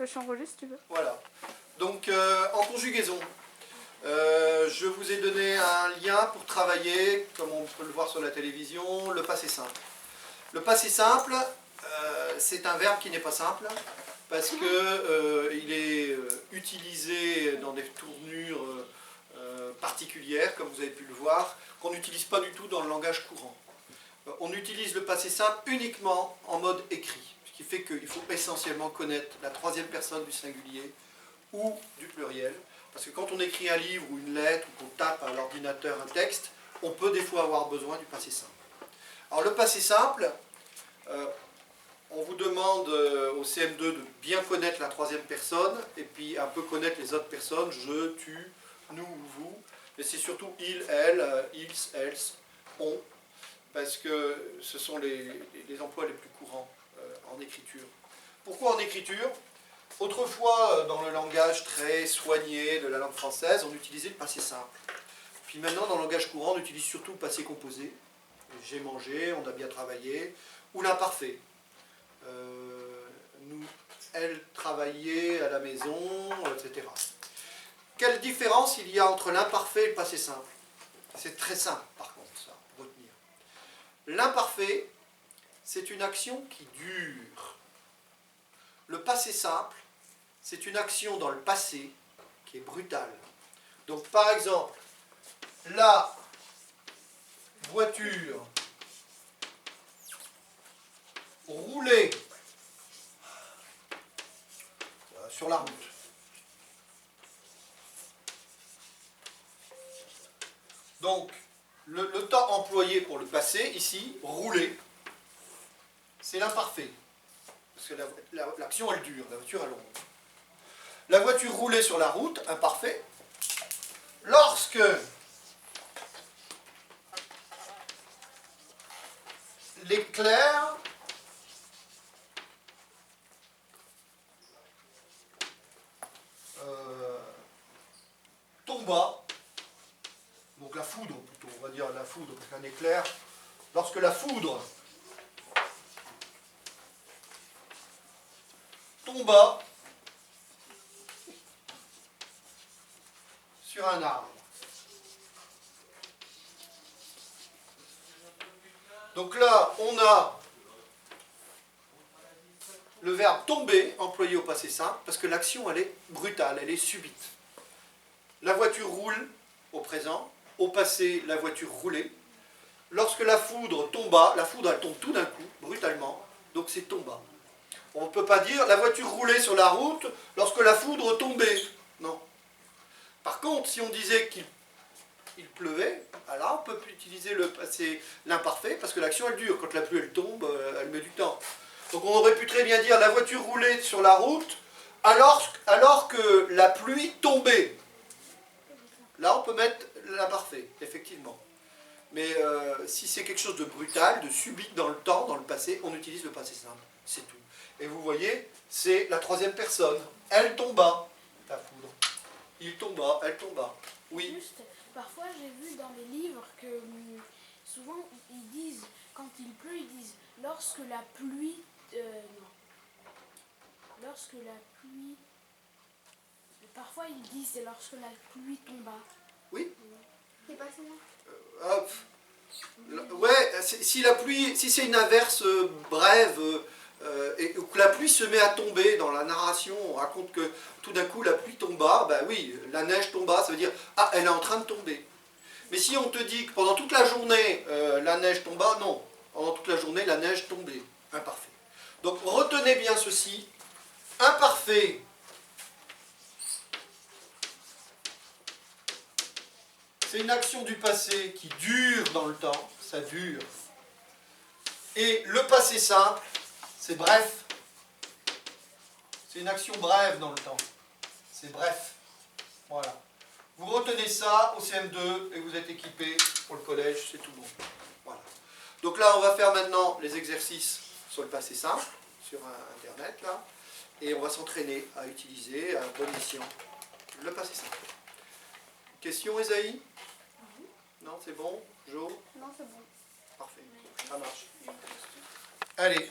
Je enregistre si tu veux. Voilà. Donc, en conjugaison, je vous ai donné un lien pour travailler, comme on peut le voir sur la télévision, le passé simple. Le passé simple, c'est un verbe qui n'est pas simple, parce qu'il est utilisé dans des tournures particulières, comme vous avez pu le voir, qu'on n'utilise pas du tout dans le langage courant. On utilise le passé simple uniquement en mode écrit, ce qui fait qu'il faut essentiellement connaître la troisième personne du singulier ou du pluriel, parce que quand on écrit un livre ou une lettre, ou qu'on tape à l'ordinateur un texte, on peut des fois avoir besoin du passé simple. Alors le passé simple, on vous demande au CM2 de bien connaître la troisième personne, et puis un peu connaître les autres personnes, je, tu, nous ou vous, mais c'est surtout il, elle, ils, elles, on, parce que ce sont les emplois les plus courants en écriture. Pourquoi en écriture? Autrefois, dans le langage très soigné de la langue française, on utilisait le passé simple. Puis maintenant, dans le langage courant, on utilise surtout le passé composé. J'ai mangé, on a bien travaillé, ou l'imparfait. Nous, elle travaillait à la maison, etc. Quelle différence il y a entre l'imparfait et le passé simple? C'est très simple, par contre, ça, pour retenir. L'imparfait, c'est une action qui dure. Le passé simple, c'est une action dans le passé qui est brutale. Donc, par exemple, la voiture roulait sur la route. Donc, le temps employé pour le passé, ici, rouler, c'est l'imparfait. Parce que l'action, elle dure, la voiture, elle roule. La voiture roulait sur la route, imparfait. Lorsque l'éclair tomba, donc la foudre plutôt, on va dire la foudre, parce qu'un éclair, lorsque la foudre tomba sur un arbre. Donc là, on a le verbe tomber employé au passé simple, parce que l'action, elle est brutale, elle est subite. La voiture roule au présent, au passé, la voiture roulait. Lorsque la foudre tomba, la foudre, elle tombe tout d'un coup, brutalement, donc c'est tomba. On ne peut pas dire la voiture roulait sur la route lorsque la foudre tombait. Non. Par contre, si on disait qu'il pleuvait, alors on peut utiliser le passé, l'imparfait, parce que l'action elle dure. Quand la pluie elle tombe, elle met du temps. Donc on aurait pu très bien dire la voiture roulait sur la route alors que la pluie tombait. Là on peut mettre l'imparfait, effectivement. Mais si c'est quelque chose de brutal, de subit dans le temps, dans le passé, on utilise le passé simple. C'est tout. Et vous voyez, c'est la troisième personne. Elle tomba, la foudre. Il tomba, elle tomba. Oui. Juste, parfois j'ai vu dans les livres que souvent ils disent, quand il pleut, ils disent lorsque la pluie. Non. Lorsque la pluie. Parfois ils disent c'est lorsque la pluie tomba. Oui. C'est pas ça. Ouais, si la pluie, si c'est une averse brève et que la pluie se met à tomber dans la narration, on raconte que tout d'un coup la pluie tomba, ben oui, la neige tomba, ça veut dire ah, elle est en train de tomber. Mais si on te dit que pendant toute la journée la neige tomba, non, pendant toute la journée la neige tombait, imparfait. Donc retenez bien ceci, imparfait. C'est une action du passé qui dure dans le temps, ça dure. Et le passé simple, c'est bref. C'est une action brève dans le temps. C'est bref. Voilà. Vous retenez ça au CM2 et vous êtes équipé pour le collège, c'est tout bon. Voilà. Donc là, on va faire maintenant les exercices sur le passé simple, sur Internet, là. Et on va s'entraîner à utiliser à bon escient le passé simple. Question, Esaïe? Non, c'est bon? Jo? Non, c'est bon. Parfait, ça marche. Allez,